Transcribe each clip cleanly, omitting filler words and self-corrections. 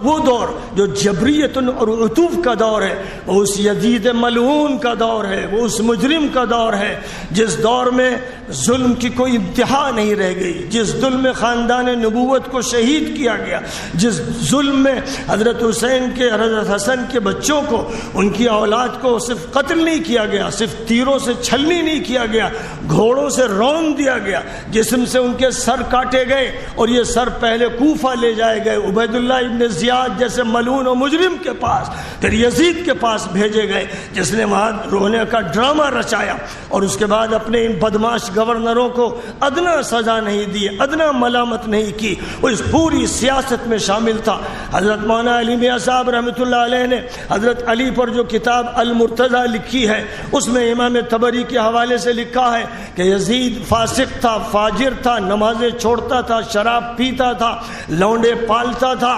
وہ دور جو جبریت اور عطوف کا دور ہے، وہ اس یزید ملعون کا دور ہے، وہ اس مجرم کا دور ہے جس دور میں ظلم کی کوئی انتہا نہیں رہ گئی، جس ظلم میں خاندان نبوت کو شہید کیا گیا، جس ظلم میں حضرت حسین کے، حضرت حسن کے بچوں کو، ان کی اولاد کو صرف قتل نہیں کیا گیا، صرف تیروں سے چھلنی نہیں کیا گیا، گھوڑوں سے رون دیا گیا، جسم سے ان کے سر کاٹے گئے اور یہ سر پہلے کوفہ لے جائے گئے، عبید اللہ ابن زیاد جیسے ملعون و مجرم کے پاس، پھر یزید کے پاس بھیجے گئے جس نے وہاں رونے کا ڈرامہ رچایا، اور اس کے بعد اپنے ان بدماش گورنروں کو ادنا سزا نہیں دی، ادنا ملامت نہیں کی، وہ اس پوری سیاست میں شامل تھا۔ حضرت مولانا علی میاں صاحب رحمۃ اللہ علیہ نے حضرت علی پر جو کتاب المرتضیٰ لکھی ہے، اس میں امام طبری کے حوالے سے لکھا ہے کہ یزید فاسق تھا، فاجر تھا، نمازیں چھوڑتا تھا، شراب پیتا تھا، لونڈے پالتا تھا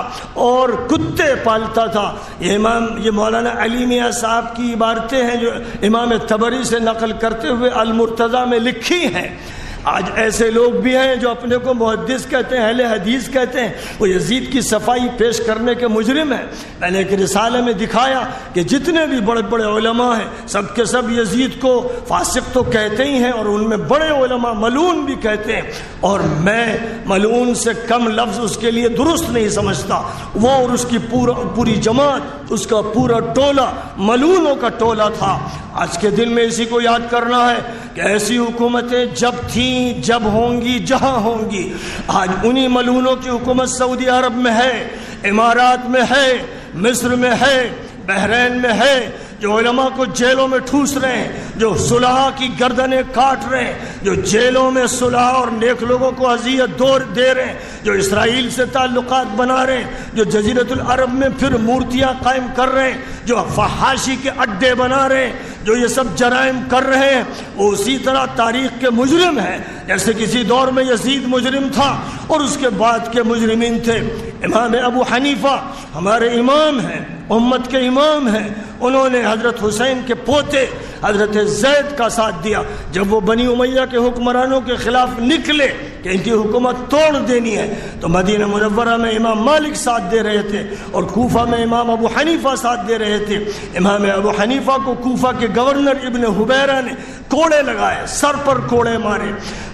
اور کتے پالتا تھا۔ یہ مولانا علی میاں صاحب کی عبارتیں ہیں جو امام طبری سے نقل کرتے ہوئے المرتضیٰ میں لکھی ہیں۔ آج ایسے لوگ بھی ہیں جو اپنے کو محدث کہتے ہیں، اہل حدیث کہتے ہیں، وہ یزید کی صفائی پیش کرنے کے مجرم ہیں۔ میں نے ایک رسالے میں دکھایا کہ جتنے بھی بڑے بڑے علماء ہیں سب کے سب یزید کو فاسق تو کہتے ہی ہیں، اور ان میں بڑے علماء ملعون بھی کہتے ہیں، اور میں ملعون سے کم لفظ اس کے لیے درست نہیں سمجھتا۔ وہ اور اس کی پوری جماعت، اس کا پورا ٹولہ ملعونوں کا ٹولہ تھا۔ آج کے دن میں اسی کو یاد کرنا ہے کہ ایسی حکومتیں جب تھیں، جب ہوں گی، جہاں ہوں گی۔ آج انہی ملعونوں کی حکومت سعودی عرب میں ہے، امارات میں ہے، مصر میں ہے، بحرین میں ہے، جو علماء کو جیلوں میں ٹھوس رہے ہیں، جو صلحاء کی گردنیں کاٹ رہے ہیں، جو جیلوں میں صلحاء اور نیک لوگوں کو اذیت دے رہے ہیں، جو اسرائیل سے تعلقات بنا رہے ہیں، جو جزیرۃ العرب میں پھر مورتیاں قائم کر رہے ہیں، جو فحاشی کے اڈے بنا رہے ہیں، جو یہ سب جرائم کر رہے ہیں، وہ اسی طرح تاریخ کے مجرم ہیں جیسے کسی دور میں یزید مجرم تھا اور اس کے بعد کے مجرمین تھے۔ امام ابو حنیفہ ہمارے امام ہیں، امت کے امام ہیں، انہوں نے حضرت حسین کے پوتے حضرت زید کا ساتھ دیا جب وہ بنی امیہ کے حکمرانوں کے خلاف نکلے کہ ان کی حکومت توڑ دینی ہے، تو مدینہ منورہ میں امام مالک ساتھ دے رہے تھے اور کوفہ میں امام ابو حنیفہ ساتھ دے رہے تھے۔ امام ابو حنیفہ کو کوفہ کے گورنر ابن حبیرہ نے کوڑے لگائے، سر پر کوڑے مارے،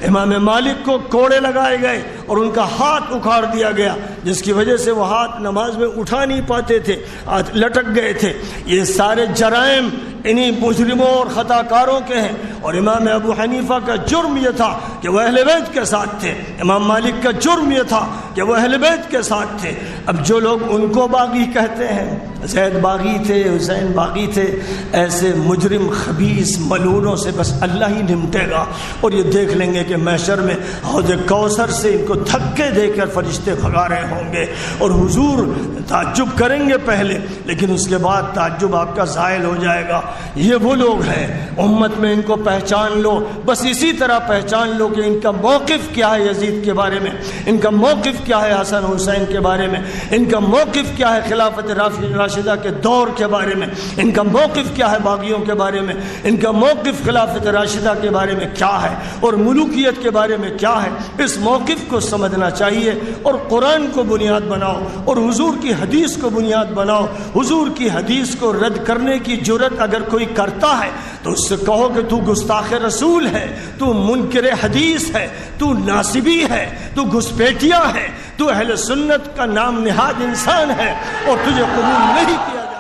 امام مالک کو کوڑے لگائے گئے اور ان کا ہاتھ اکھاڑ دیا گیا، جس کی وجہ سے وہ ہاتھ نماز میں اٹھا نہیں پاتے تھے، ہاتھ لٹک گئے تھے۔ یہ سارے جرائم انہی مجرموں اور خطا کاروں کے ہیں، اور امام ابو حنیفہ کا جرم یہ تھا کہ وہ اہل بیت کے ساتھ تھے، امام مالک کا جرم یہ تھا کہ وہ اہل بیت کے ساتھ تھے۔ اب جو لوگ ان کو باغی کہتے ہیں، زید باغی تھے، حسین باغی تھے، ایسے مجرم خبیث ملعونوں سے بس اللہ ہی نمٹے گا، اور یہ دیکھ لیں گے کہ محشر میں حوض کوثر سے ان کو دھکے دے کر فرشتے بھگا رہے ہوں گے، اور حضور تعجب کریں گے پہلے، لیکن اس کے بعد تعجب آپ کا زائل ہو جائے گا۔ یہ وہ لوگ ہیں، امت میں ان کو پہچان لو، بس اسی طرح پہچان لو کہ ان کا موقف کیا ہے یزید کے بارے میں، ان کا موقف کیا ہے حسن حسین کے بارے میں، ان کا موقف کیا ہے خلافت راشدہ کے دور کے بارے میں، ان کا موقف کیا ہے باغیوں کے بارے میں، ان کا موقف خلافت راشدہ کے بارے میں کیا ہے، اور ملوکیت کے بارے میں کیا ہے۔ اس موقف کو سمجھنا چاہیے اور قرآن کو بنیاد بناؤ اور حضور کی حدیث کو بنیاد بناؤ۔ حضور کی حدیث کو رد کرنے کی جرت اگر کوئی کرتا ہے تو اس سے کہو کہ تو گستاخ رسول ہے، تو منکر حدیث ہے، تو ناصبی ہے، تو گھسپیٹیا ہے، تو اہل سنت کا نام نہاد انسان ہے، اور تجھے قبول نہیں کیا